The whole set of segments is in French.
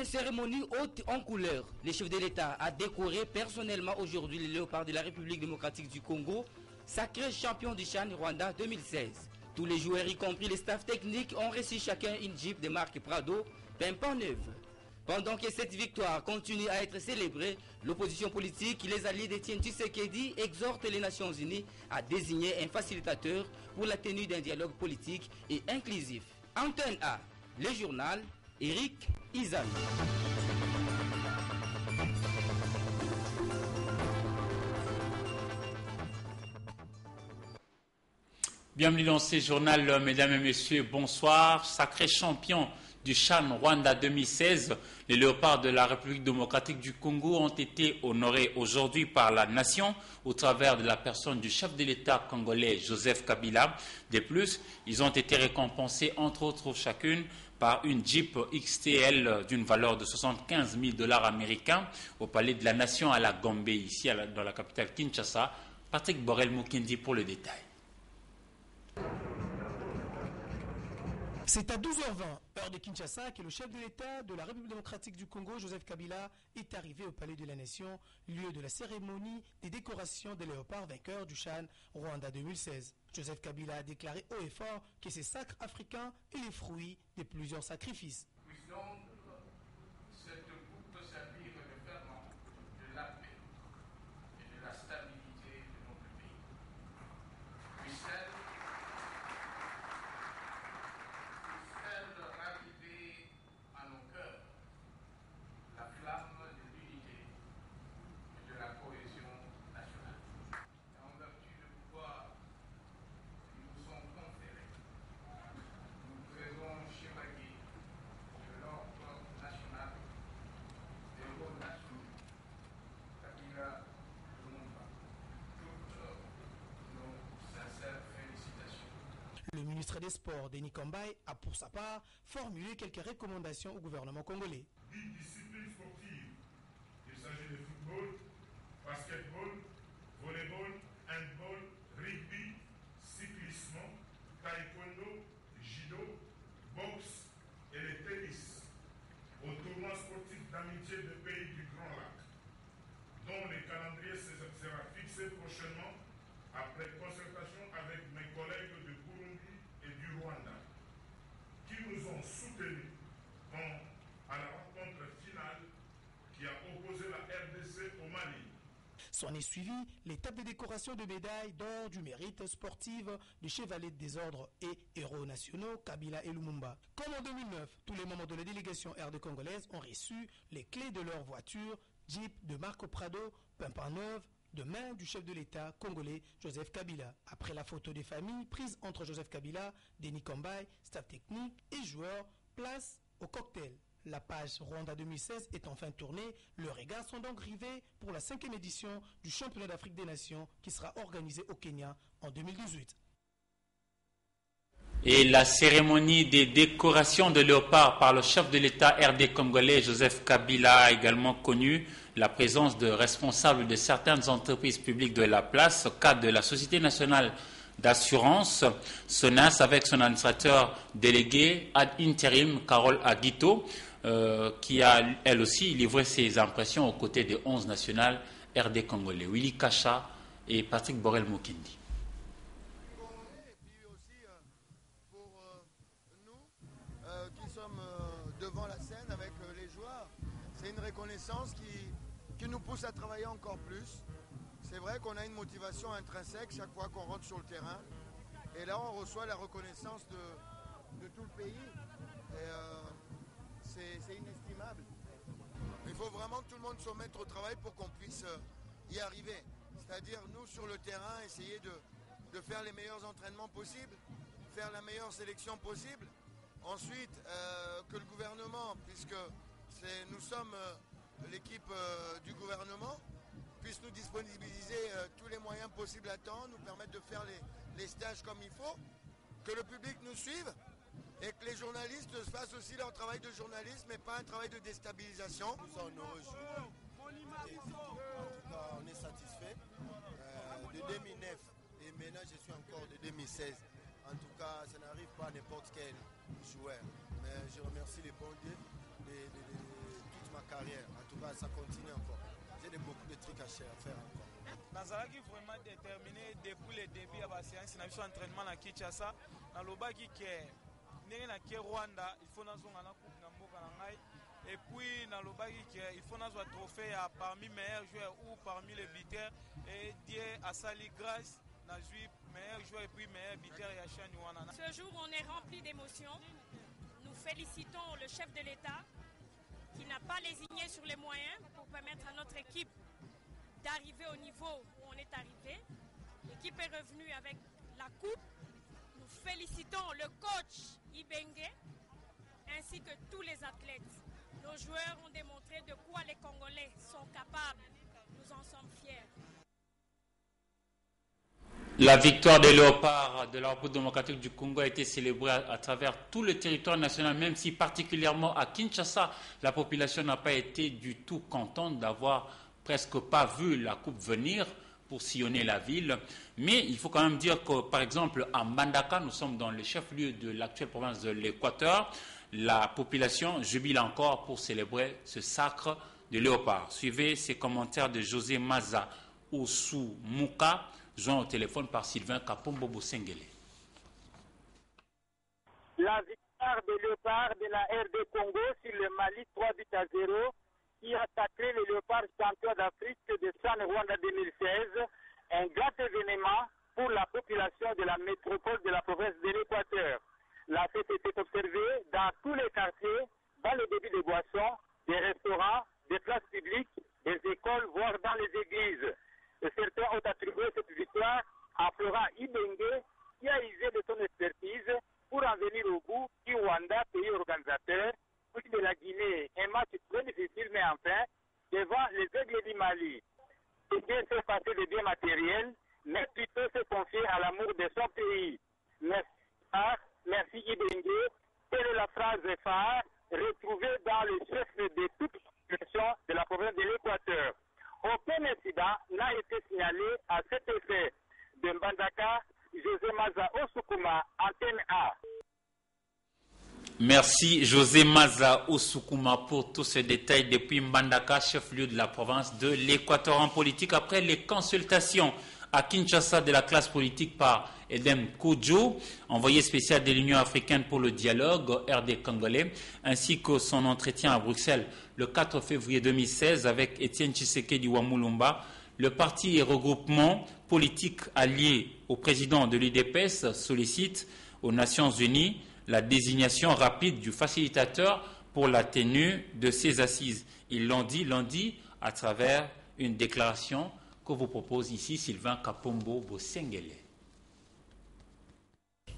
cérémonie haute en couleur, le chef de l'État a décoré personnellement aujourd'hui le léopard de la République démocratique du Congo, sacré champion du CHAN Rwanda 2016. Tous les joueurs, y compris les staffs techniques, ont reçu chacun une Jeep de marque Prado, pimpant neuve. Pendant que cette victoire continue à être célébrée, l'opposition politique, les alliés d'Étienne Tshisekedi, exhortent les Nations Unies à désigner un facilitateur pour la tenue d'un dialogue politique et inclusif. Antenne A, le journal, Eric Izal. Bienvenue dans ce journal, mesdames et messieurs, bonsoir. Sacré champion du CHAN Rwanda 2016, les léopards de la République démocratique du Congo ont été honorés aujourd'hui par la nation au travers de la personne du chef de l'État congolais Joseph Kabila. De plus, ils ont été récompensés entre autres chacune par une Jeep XTL d'une valeur de 75 000 $ américains au palais de la nation à la Gombe, ici dans la capitale Kinshasa. Patrick Borel-Moukindi pour le détail. C'est à 12h20, heure de Kinshasa, que le chef de l'État de la République démocratique du Congo, Joseph Kabila, est arrivé au Palais de la Nation, lieu de la cérémonie des décorations des léopards vainqueurs du CHAN Rwanda 2016. Joseph Kabila a déclaré haut et fort que ces sacres africains est les fruits de plusieurs sacrifices. Cette coupe servir de ferment de la paix et de la stabilité de notre pays. Puisse-t-elle raviver à nos cœurs la flamme de l'unité et de la cohésion nationale. Et en vertu du pouvoir qui nous sont conférés, nous faisons chevalier de l'ordre national des héros nationaux, Kabila Lumumba. Toutes nos sincères félicitations. Le ministre des Sports, Denis Kambaye, a pour sa part formulé quelques recommandations au gouvernement congolais. 10 disciplines sportives. Il s'agit de football, basketball, volleyball, handball, rugby, cyclisme, taekwondo, judo, boxe et le tennis. Au tournoi sportif d'amitié des pays du Grand Lac, dont le calendrier sera fixé prochainement après concertation avec mes collègues du Burundi et du Rwanda, qui nous ont soutenus à la rencontre finale qui a opposé la RDC au Mali. S'en est suivi l'étape de décoration de médailles d'or du mérite sportive du chevalier des ordres et héros nationaux Kabila et Lumumba. Comme en 2009, tous les membres de la délégation RD congolaise ont reçu les clés de leur voiture Jeep de Marco Prado, pimpant neuve, de main du chef de l'État congolais Joseph Kabila. Après la photo des familles prise entre Joseph Kabila, Denis Kambaye, staff technique et joueurs, place au cocktail. La page Rwanda 2016 est enfin tournée. Les regards sont donc rivés pour la 5e édition du championnat d'Afrique des Nations qui sera organisé au Kenya en 2018. Et la cérémonie des décorations de léopard par le chef de l'État RD congolais Joseph Kabila a également connu la présence de responsables de certaines entreprises publiques de la place, au cadre de la Société nationale d'assurance, SONAS, avec son administrateur délégué ad interim, Carole Aguito, qui a elle aussi livré ses impressions aux côtés des 11 nationales RD congolais, Willy Kacha et Patrick Borel-Moukindi. Devant la scène avec les joueurs, c'est une reconnaissance qui nous pousse à travailler encore plus. C'est vrai qu'on a une motivation intrinsèque chaque fois qu'on rentre sur le terrain. Et là, on reçoit la reconnaissance de tout le pays. C'est inestimable. Il faut vraiment que tout le monde se mette au travail pour qu'on puisse y arriver. C'est-à-dire, nous, sur le terrain, essayer de faire les meilleurs entraînements possibles, faire la meilleure sélection possible. Ensuite, que le gouvernement, puisque nous sommes l'équipe du gouvernement, puisse nous disponibiliser tous les moyens possibles à temps, nous permettre de faire les stages comme il faut, que le public nous suive et que les journalistes fassent aussi leur travail de journaliste, mais pas un travail de déstabilisation. Nous sommes heureux. En tout cas, on est satisfait de 2009 et maintenant je suis encore de 2016. En tout cas, ça n'arrive pas à n'importe quel joueur. Mais je remercie les bons dieux toute ma carrière. En tout cas, ça continue encore. J'ai beaucoup de trucs à faire encore. Nazalaki vraiment déterminé depuis le début à la séance d'entraînement à Kinshasa. Dans le bas qui est Rwanda, il faut nous en coupe na mboka na ngai. Et puis dans le bas il faut nous trophée parmi meilleurs joueurs ou parmi les buteurs et Dieu a sali grâce na juif meilleur joueur et puis meilleur buteur ya Chan Rwanda. Ce jour on est rempli d'émotions. Nous félicitons le chef de l'État qui n'a pas lésigné sur les moyens pour permettre à notre équipe d'arriver au niveau où on est arrivé. L'équipe est revenue avec la coupe. Nous félicitons le coach Ibenge ainsi que tous les athlètes. Nos joueurs ont démontré de quoi les Congolais sont capables. Nous en sommes fiers. La victoire des Léopards de la République démocratique du Congo a été célébrée à travers tout le territoire national, même si particulièrement à Kinshasa, la population n'a pas été du tout contente d'avoir presque pas vu la coupe venir pour sillonner la ville. Mais il faut quand même dire que, par exemple, à Mbandaka, nous sommes dans le chef-lieu de l'actuelle province de l'Équateur, la population jubile encore pour célébrer ce sacre de Léopard. Suivez ces commentaires de José Maza Osumuka, joint au téléphone par Sylvain Kapombo Bosengele. La victoire de Léopard de la RD Congo sur le Mali 3-0 qui a sacré le Léopard champion d'Afrique de Chan Rwanda 2016, un grand événement pour la population de la métropole de la province de l'Équateur. La fête était observée dans tous les quartiers, dans les débits de boissons, des restaurants, des places publiques, des écoles, voire dans les églises. Et certains ont attribué cette victoire à Florent Ibenge, qui a usé de son expertise pour en venir au bout du Rwanda, pays organisateur, puis de la Guinée. Un match très difficile, mais enfin, devant les aigles du Mali. Ibenge s'est passé de biens matériels, mais plutôt se confier à l'amour de son pays. Merci Ibenge. Telle est la phrase phare retrouvée dans le chef de toute la de la province de l'Équateur. Aucun incident n'a été signalé à cet effet. De Mbandaka, José Maza Osukuma, Antenne A. Merci José Maza Osukuma pour tous ces détails depuis Mbandaka, chef-lieu de la province de l'Équateur en politique. Après les consultations à Kinshasa de la classe politique par Edem Kodjo, envoyé spécial de l'Union africaine pour le dialogue RD congolais, ainsi que son entretien à Bruxelles le 4 février 2016 avec Étienne Tshisekedi Wamulumba, le parti et regroupement politique allié au président de l'UDPS sollicite aux Nations Unies la désignation rapide du facilitateur pour la tenue de ces assises. Ils l'ont dit lundi à travers une déclaration que vous propose ici Sylvain Kapombo Bosengele.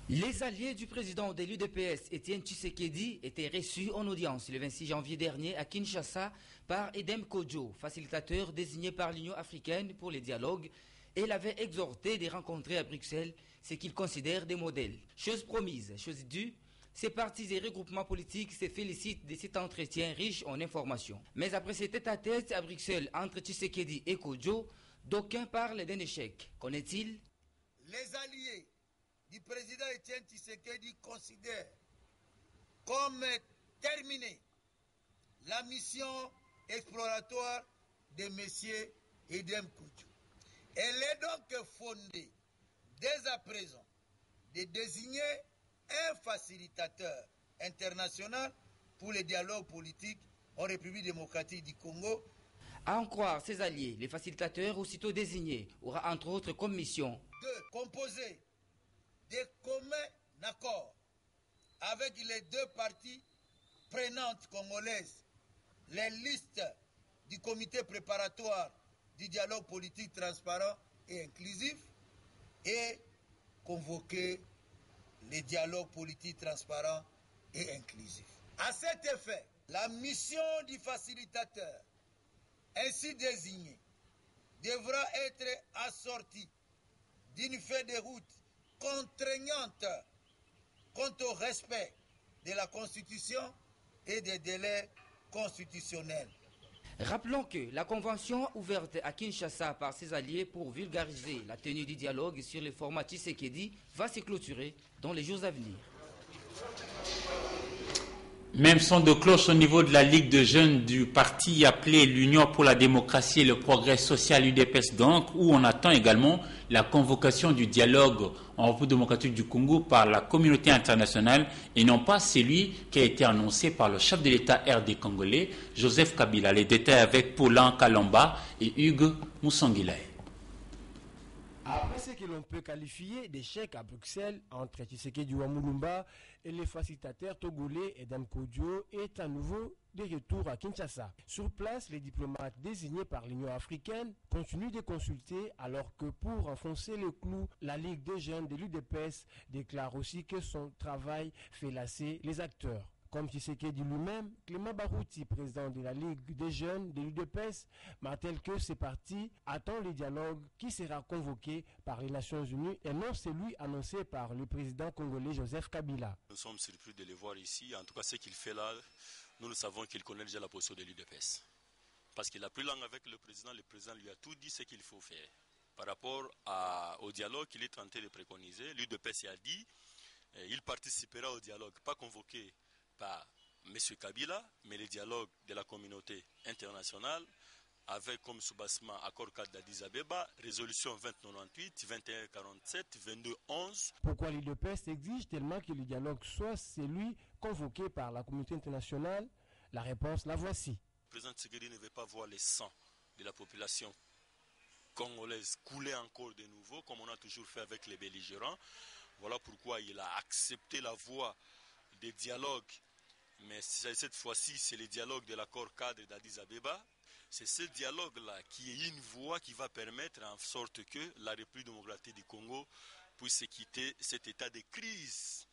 Les alliés du président de l'UDPS, Étienne Tshisekedi, étaient reçus en audience le 26 janvier dernier à Kinshasa par Edem Kodjo, facilitateur désigné par l'Union africaine pour les dialogues, et l'avait exhorté de rencontrer à Bruxelles ce qu'il considère des modèles. Chose promise, chose due, ces partis et regroupements politiques se félicitent de cet entretien riche en informations. Mais après cet tête-à-tête à Bruxelles entre Tshisekedi et Kodjo, d'aucuns parlent d'un échec. Qu'en est-il? Les alliés du président Étienne Tshisekedi considèrent comme terminée la mission exploratoire de M. Edem Kodjo. Elle est donc fondée dès à présent de désigner un facilitateur international pour les dialogues politiques en République démocratique du Congo. À en croire ses alliés, les facilitateurs aussitôt désignés aura entre autres comme mission de composer des communs accords avec les deux parties prenantes congolaises, les listes du comité préparatoire du dialogue politique transparent et inclusif et convoquer les dialogues politiques transparents et inclusifs. À cet effet, la mission du facilitateur ainsi désigné devra être assortie d'une feuille de route contraignante quant au respect de la Constitution et des délais constitutionnels. Rappelons que la convention ouverte à Kinshasa par ses alliés pour vulgariser la tenue du dialogue sur le format Tshisekedi va se clôturer dans les jours à venir. Même son de cloche au niveau de la Ligue de jeunes du parti appelé l'Union pour la démocratie et le progrès social UDPS donc, où on attend également la convocation du dialogue en République démocratique du Congo par la communauté internationale et non pas celui qui a été annoncé par le chef de l'État RD congolais, Joseph Kabila. Les détails avec Paulin Kalamba et Hugues Moussanguilaï. Après ce que l'on peut qualifier d'échec à Bruxelles entre Tshisekedi Wamulumba et les facilitateurs togolais Edem Kodio est à nouveau de retour à Kinshasa. Sur place, les diplomates désignés par l'Union africaine continuent de consulter alors que pour enfoncer le clou, la Ligue des jeunes de l'UDPS déclare aussi que son travail fait lasser les acteurs. Comme Tshisekedi lui-même, Clément Barouti, président de la Ligue des jeunes de l'UDPS, martèle que ces partis attendent le dialogue qui sera convoqué par les Nations Unies et non celui annoncé par le président congolais Joseph Kabila. Nous sommes surpris de le voir ici. En tout cas, ce qu'il fait là, nous savons qu'il connaît déjà la position de l'UDPS. Parce qu'il a pris langue avec le président lui a tout dit ce qu'il faut faire. Par rapport au dialogue qu'il est tenté de préconiser, l'UDPS a dit qu'il participera au dialogue, pas convoqué par M. Kabila, mais le dialogue de la communauté internationale avec comme soubassement accord cadre d'Addis Abeba, résolution 2098, 2147, 2211. Pourquoi l'UDPS exige tellement que le dialogue soit celui convoqué par la communauté internationale? La réponse, la voici. Le président Tshisekedi ne veut pas voir les sangs de la population congolaise couler encore de nouveau, comme on a toujours fait avec les belligérants. Voilà pourquoi il a accepté la voie des dialogues. Mais cette fois-ci, c'est le dialogue de l'accord cadre d'Addis Abeba. C'est ce dialogue-là qui est une voie qui va permettre en sorte que la République démocratique du Congo puisse quitter cet état de crise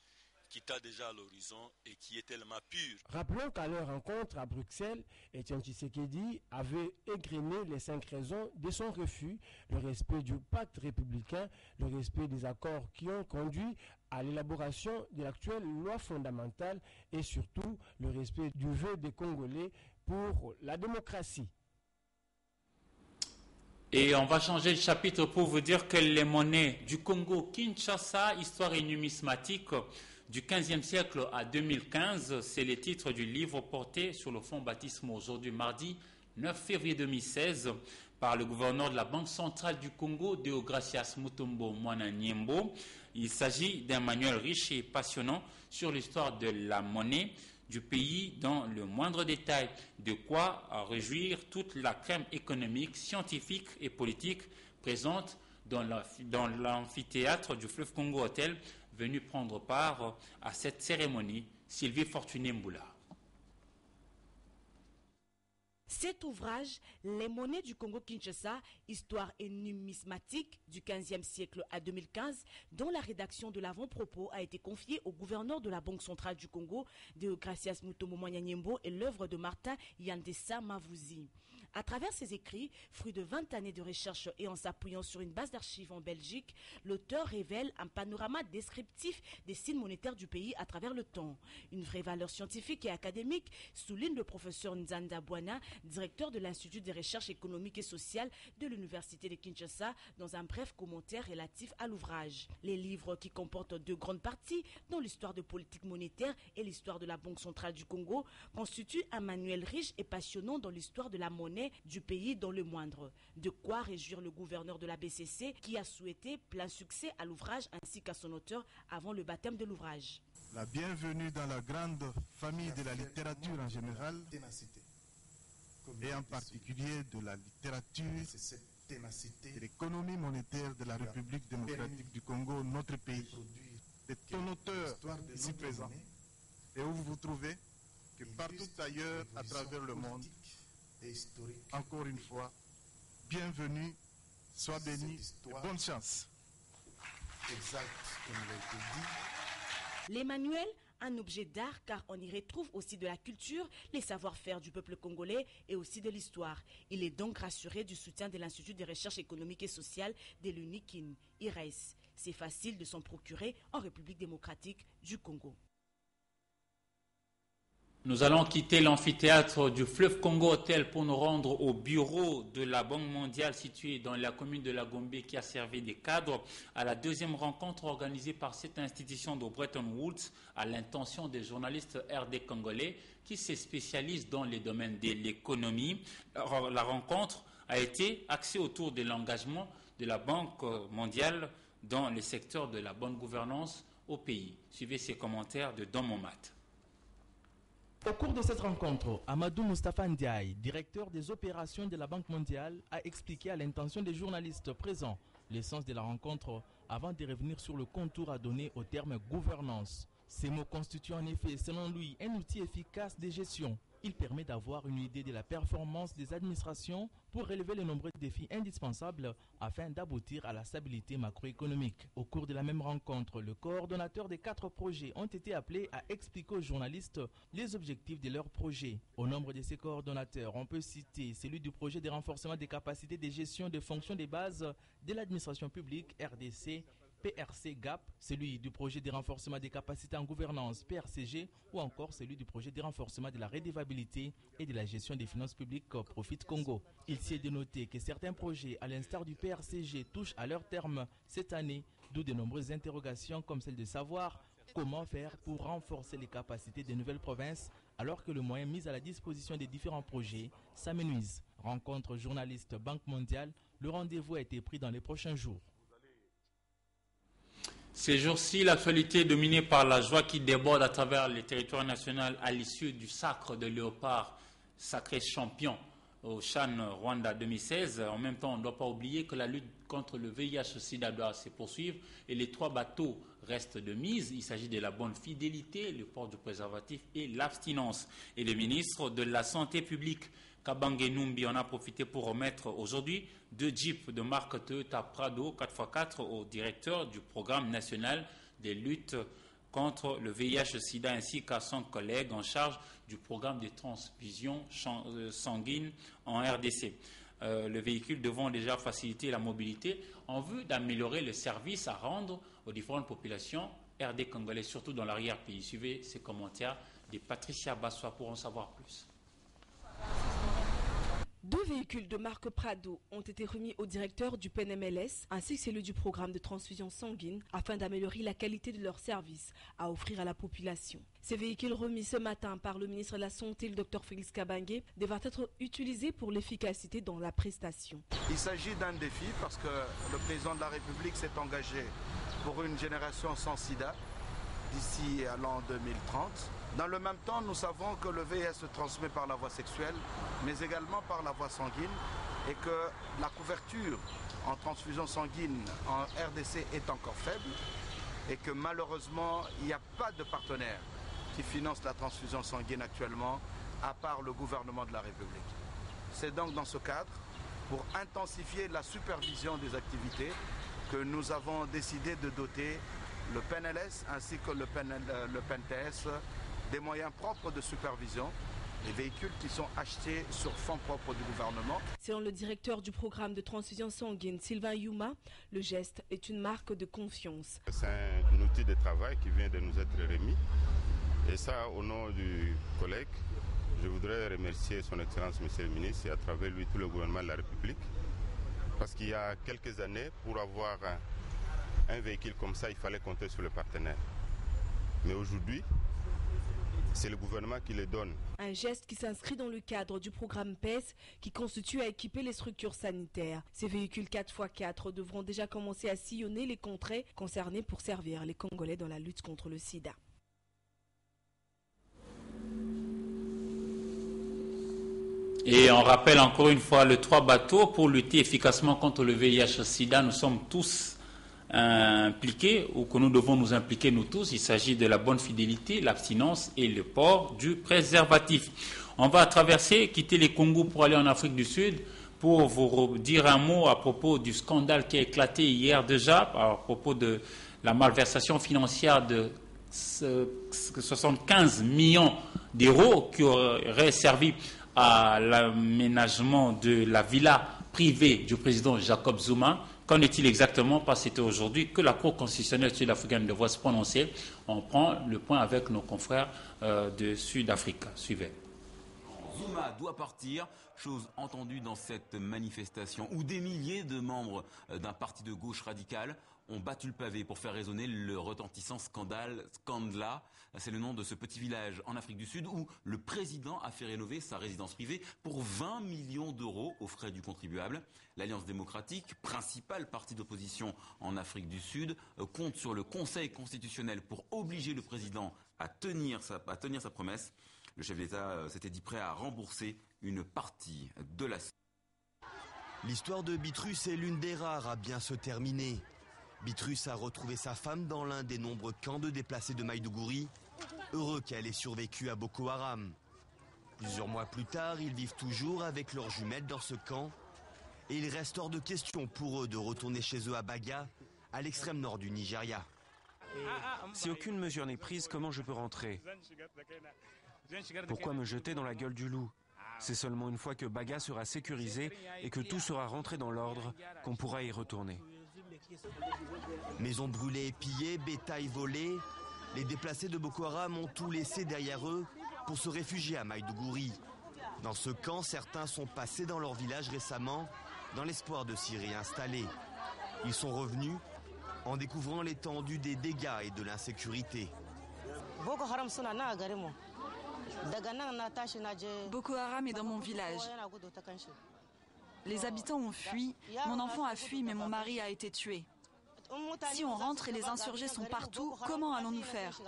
qui est déjà à l'horizon et qui est tellement pur. Rappelons qu'à leur rencontre à Bruxelles, Etienne Tshisekedi avait égrené les 5 raisons de son refus: le respect du pacte républicain, le respect des accords qui ont conduit à l'élaboration de l'actuelle loi fondamentale et surtout le respect du vœu des Congolais pour la démocratie. Et on va changer de chapitre pour vous dire que les monnaies du Congo Kinshasa, histoire et numismatique du 15e siècle à 2015, c'est le titre du livre porté sur le fonds baptismaux aujourd'hui mardi 9 février 2016 par le gouverneur de la Banque centrale du Congo, Deogracias Mutombo Mwananyembo. Il s'agit d'un manuel riche et passionnant sur l'histoire de la monnaie du pays dans le moindre détail, de quoi réjouir toute la crème économique, scientifique et politique présente dans l'amphithéâtre du fleuve Congo Hotel, venu prendre part à cette cérémonie. Sylvie Fortuné Mboula. Cet ouvrage, Les monnaies du Congo-Kinshasa, histoire et numismatique du 15e siècle à 2015, dont la rédaction de l'avant-propos a été confiée au gouverneur de la Banque centrale du Congo, Deogracias Mutombo Mwananyembo, et l'œuvre de Martin Yandessa Mavouzi. À travers ses écrits, fruit de 20 années de recherche et en s'appuyant sur une base d'archives en Belgique, l'auteur révèle un panorama descriptif des signes monétaires du pays à travers le temps. Une vraie valeur scientifique et académique, souligne le professeur Nzanda Bwana, directeur de l'Institut des recherches économiques et sociales de l'Université de Kinshasa, dans un bref commentaire relatif à l'ouvrage. Les livres, qui comportent 2 grandes parties, dont l'histoire de politique monétaire et l'histoire de la Banque centrale du Congo, constituent un manuel riche et passionnant dans l'histoire de la monnaie du pays dans le moindre. De quoi réjouir le gouverneur de la BCC qui a souhaité plein succès à l'ouvrage ainsi qu'à son auteur avant le baptême de l'ouvrage. La bienvenue dans la grande famille de la littérature en général et en particulier de la littérature de l'économie monétaire de la République démocratique du Congo, notre pays. C'est ton auteur ici présent et où vous vous trouvez que partout ailleurs à travers le monde. Encore une fois, bienvenue, sois béni et bonne chance. Exact, comme il a été dit. Les manuels, un objet d'art car on y retrouve aussi de la culture, les savoir-faire du peuple congolais et aussi de l'histoire. Il est donc rassuré du soutien de l'Institut des recherches économiques et sociales de l'UNIKIN, IRES. C'est facile de s'en procurer en République démocratique du Congo. Nous allons quitter l'amphithéâtre du fleuve Congo Hôtel pour nous rendre au bureau de la Banque mondiale situé dans la commune de la Gombe qui a servi des cadres à la deuxième rencontre organisée par cette institution de Bretton Woods à l'intention des journalistes RD congolais qui se spécialisent dans les domaines de l'économie. La rencontre a été axée autour de l'engagement de la Banque mondiale dans les secteurs de la bonne gouvernance au pays. Suivez ces commentaires de Don Momat. Au cours de cette rencontre, Amadou Moustapha Ndiaye, directeur des opérations de la Banque mondiale, a expliqué à l'intention des journalistes présents l'essence de la rencontre avant de revenir sur le contour à donner au terme gouvernance. Ces mots constituent en effet, selon lui, un outil efficace de gestion. Il permet d'avoir une idée de la performance des administrations pour relever les nombreux défis indispensables afin d'aboutir à la stabilité macroéconomique. Au cours de la même rencontre, le coordonnateur des 4 projets ont été appelés à expliquer aux journalistes les objectifs de leurs projets. Au nombre de ces coordonnateurs, on peut citer celui du projet de renforcement des capacités de gestion des fonctions de base de l'administration publique RDC, PRC GAP, celui du projet de renforcement des capacités en gouvernance PRCG ou encore celui du projet de renforcement de la redevabilité et de la gestion des finances publiques Profit Congo. Il s'y est de noter que certains projets, à l'instar du PRCG, touchent à leur terme cette année, d'où de nombreuses interrogations comme celle de savoir comment faire pour renforcer les capacités des nouvelles provinces alors que le moyen mis à la disposition des différents projets s'amenuise. Rencontre journaliste Banque mondiale, le rendez-vous a été pris dans les prochains jours. Ces jours-ci, l'actualité est dominée par la joie qui déborde à travers le territoire national à l'issue du sacre de Léopard, sacré champion au CHAN Rwanda 2016. En même temps, on ne doit pas oublier que la lutte contre le VIH-Sida doit se poursuivre et les 3 bateaux restent de mise. Il s'agit de la bonne fidélité, le port du préservatif et l'abstinence. Et le ministre de la Santé publique, Kabange Numbi, en a profité pour remettre aujourd'hui 2 jeeps de marque Toyota Prado 4x4 au directeur du programme national de lutte contre le VIH-Sida ainsi qu'à son collègue en charge du programme de transfusion sanguine en RDC. Le véhicule devant déjà faciliter la mobilité en vue d'améliorer le service à rendre aux différentes populations RD congolais, surtout dans l'arrière-pays. Suivez ces commentaires de Patricia Bassois pour en savoir plus. 2 véhicules de marque Prado ont été remis au directeur du PNMLS ainsi que celui du programme de transfusion sanguine afin d'améliorer la qualité de leurs services à offrir à la population. Ces véhicules remis ce matin par le ministre de la Santé, le Dr Félix Kabange, devraient être utilisés pour l'efficacité dans la prestation. Il s'agit d'un défi parce que le président de la République s'est engagé pour une génération sans sida d'ici à l'an 2030. Dans le même temps, nous savons que le VIH se transmet par la voie sexuelle, mais également par la voie sanguine, et que la couverture en transfusion sanguine en RDC est encore faible, et que malheureusement, il n'y a pas de partenaire qui finance la transfusion sanguine actuellement, à part le gouvernement de la République. C'est donc dans ce cadre, pour intensifier la supervision des activités, que nous avons décidé de doter le PNLS ainsi que le PNTS des moyens propres de supervision, les véhicules qui sont achetés sur fonds propres du gouvernement. Selon le directeur du programme de transfusion sanguine, Sylvain Youma, le geste est une marque de confiance. C'est un outil de travail qui vient de nous être remis. Et ça, au nom du collègue, je voudrais remercier son Excellence, Monsieur le Ministre, et à travers lui tout le gouvernement de la République. Parce qu'il y a quelques années, pour avoir un véhicule comme ça, il fallait compter sur le partenaire. Mais aujourd'hui, c'est le gouvernement qui les donne. Un geste qui s'inscrit dans le cadre du programme PES qui constitue à équiper les structures sanitaires. Ces véhicules 4x4 devront déjà commencer à sillonner les contrées concernées pour servir les Congolais dans la lutte contre le sida. Et on rappelle encore une fois les 3 bateaux pour lutter efficacement contre le VIH-Sida. Nous sommes tous impliqués ou que nous devons nous impliquer nous tous. Il s'agit de la bonne fidélité, l'abstinence et le port du préservatif. On va quitter les Congo pour aller en Afrique du Sud pour vous dire un mot à propos du scandale qui a éclaté hier déjà à propos de la malversation financière de 75 millions d'euros qui auraient servi à l'aménagement de la villa privée du président Jacob Zuma, Qu'en est-il exactement? Parce que c'était aujourd'hui que la Cour constitutionnelle sud-africaine devrait se prononcer. On prend le point avec nos confrères de Sud-Afrique. Suivez. Zuma doit partir, chose entendue dans cette manifestation où des milliers de membres d'un parti de gauche radicale ont battu le pavé pour faire résonner le retentissant scandale Scandla. C'est le nom de ce petit village en Afrique du Sud où le président a fait rénover sa résidence privée pour 20 millions d'euros aux frais du contribuable. L'Alliance démocratique, principal parti d'opposition en Afrique du Sud, compte sur le Conseil constitutionnel pour obliger le président à tenir sa promesse. Le chef d'État s'était dit prêt à rembourser une partie de la... L'histoire de Bitrus est l'une des rares à bien se terminer. Bitrus a retrouvé sa femme dans l'un des nombreux camps de déplacés de Maïdougouri, heureux qu'elle ait survécu à Boko Haram. Plusieurs mois plus tard, ils vivent toujours avec leurs jumelles dans ce camp et il reste hors de question pour eux de retourner chez eux à Baga, à l'extrême nord du Nigeria. Si aucune mesure n'est prise, comment je peux rentrer? Pourquoi me jeter dans la gueule du loup? C'est seulement une fois que Baga sera sécurisé et que tout sera rentré dans l'ordre qu'on pourra y retourner. Maisons brûlées et pillées, bétail volé, les déplacés de Boko Haram ont tout laissé derrière eux pour se réfugier à Maïdougouri. Dans ce camp, certains sont passés dans leur village récemment dans l'espoir de s'y réinstaller. Ils sont revenus en découvrant l'étendue des dégâts et de l'insécurité. Boko Haram est dans mon village. Les habitants ont fui, mon enfant a fui, mais mon mari a été tué. Si on rentre et les insurgés sont partout, comment allons-nous faire?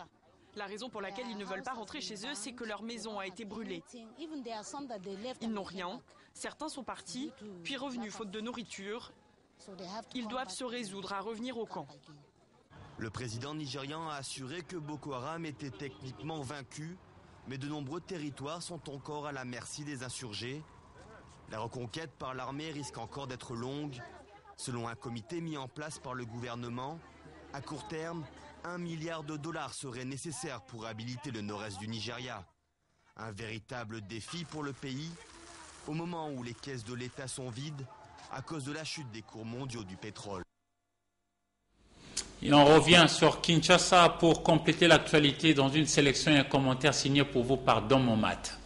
La raison pour laquelle ils ne veulent pas rentrer chez eux, c'est que leur maison a été brûlée. Ils n'ont rien, certains sont partis, puis revenus faute de nourriture. Ils doivent se résoudre à revenir au camp. Le président nigérian a assuré que Boko Haram était techniquement vaincu, mais de nombreux territoires sont encore à la merci des insurgés. La reconquête par l'armée risque encore d'être longue. Selon un comité mis en place par le gouvernement, à court terme, 1 milliard de dollars serait nécessaire pour réhabiliter le nord-est du Nigeria. Un véritable défi pour le pays, au moment où les caisses de l'État sont vides à cause de la chute des cours mondiaux du pétrole. Et on revient sur Kinshasa pour compléter l'actualité dans une sélection et un commentaire signé pour vous par Don Momat.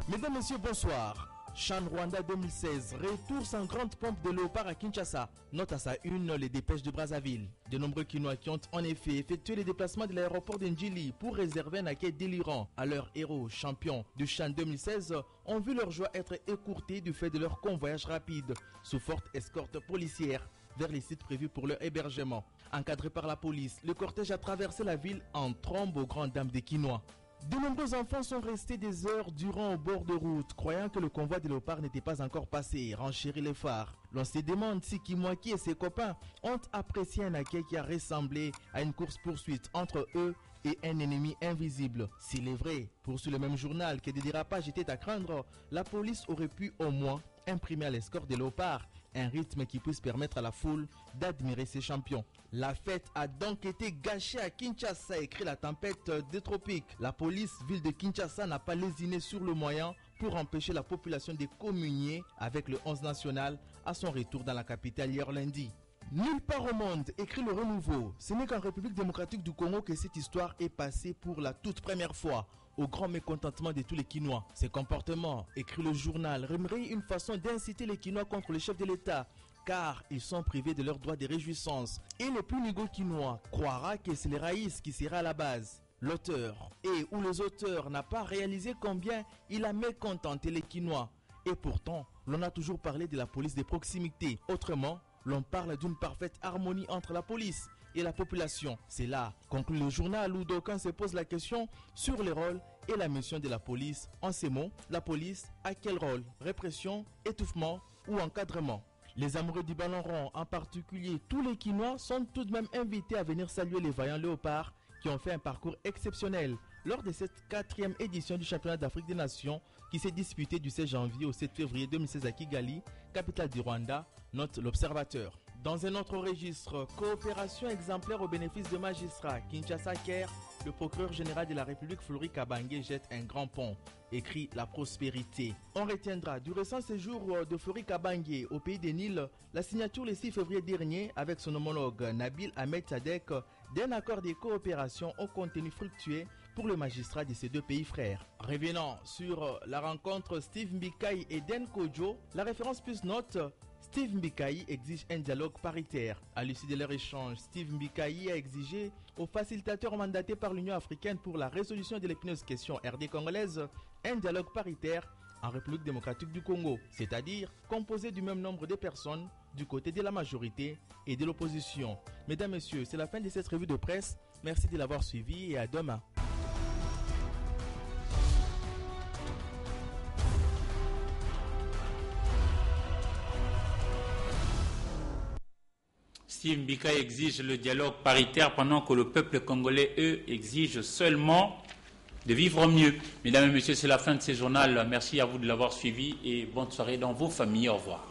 Mesdames, Messieurs, bonsoir. Chan Rwanda 2016, retour sans grande pompe de léopard à Kinshasa. Note à sa une les dépêches de Brazzaville. De nombreux Kinois qui ont en effet effectué les déplacements de l'aéroport d'Ndjili pour réserver un accueil délirant à leurs héros champions du Chan 2016 ont vu leur joie être écourtée du fait de leur convoyage rapide sous forte escorte policière vers les sites prévus pour leur hébergement. Encadré par la police, le cortège a traversé la ville en trombe aux grandes dames des Kinois. De nombreux enfants sont restés des heures durant au bord de route, croyant que le convoi des léopards n'était pas encore passé, renchérit les phares. L'on se demande si Kimwaki et ses copains ont apprécié un accueil qui a ressemblé à une course-poursuite entre eux et un ennemi invisible. S'il est vrai, poursuit le même journal, que des dérapages étaient à craindre, la police aurait pu au moins imprimer à l'escorte des léopards un rythme qui puisse permettre à la foule d'admirer ses champions. La fête a donc été gâchée à Kinshasa, écrit la tempête des tropiques. La police ville de Kinshasa n'a pas lésiné sur le moyen pour empêcher la population de communier avec le 11 national à son retour dans la capitale hier lundi. Nulle part au monde, écrit le Renouveau, ce n'est qu'en République démocratique du Congo que cette histoire est passée pour la toute première fois, au grand mécontentement de tous les Kinois. Ces comportements, écrit le journal, rémeraient une façon d'inciter les Kinois contre le chef de l'État, car ils sont privés de leur droit de réjouissance. Et le plus nigo Kinois croira que c'est les raïs qui sera à la base. L'auteur et ou les auteurs n'a pas réalisé combien il a mécontenté les Kinois. Et pourtant, l'on a toujours parlé de la police de proximité. Autrement, l'on parle d'une parfaite harmonie entre la police et la population. C'est là, conclut le journal, où d'aucuns se posent la question sur les rôles et la mission de la police. En ces mots, la police a quel rôle? Répression, étouffement ou encadrement? Les amoureux du ballon rond, en particulier tous les Kinois, sont tout de même invités à venir saluer les vaillants léopards qui ont fait un parcours exceptionnel lors de cette 4e édition du championnat d'Afrique des Nations qui s'est disputée du 16 janvier au 7 février 2016 à Kigali, capitale du Rwanda, note l'Observateur. Dans un autre registre, coopération exemplaire au bénéfice de magistrats, Kinshasa Care le procureur général de la République Flori Kabange jette un grand pont, écrit La Prospérité. On retiendra du récent séjour de Flori Kabange au pays des Nils la signature le 6 février dernier avec son homologue Nabil Ahmed Sadek d'un accord de coopération au contenu fructueux pour le magistrat de ces deux pays frères. Revenant sur la rencontre Steve Mbikai et Den Kodjo, la référence plus note Steve Mbikai exige un dialogue paritaire. À l'issue de leur échange, Steve Mbikai a exigé aux facilitateurs mandatés par l'Union africaine pour la résolution de l'épineuse question RD congolaise un dialogue paritaire en République démocratique du Congo, c'est-à-dire composé du même nombre de personnes du côté de la majorité et de l'opposition. Mesdames, Messieurs, c'est la fin de cette revue de presse. Merci de l'avoir suivi et à demain. Steve Mbikai exige le dialogue paritaire pendant que le peuple congolais, eux, exige seulement de vivre mieux. Mesdames et messieurs, c'est la fin de ce journal. Merci à vous de l'avoir suivi et bonne soirée dans vos familles. Au revoir.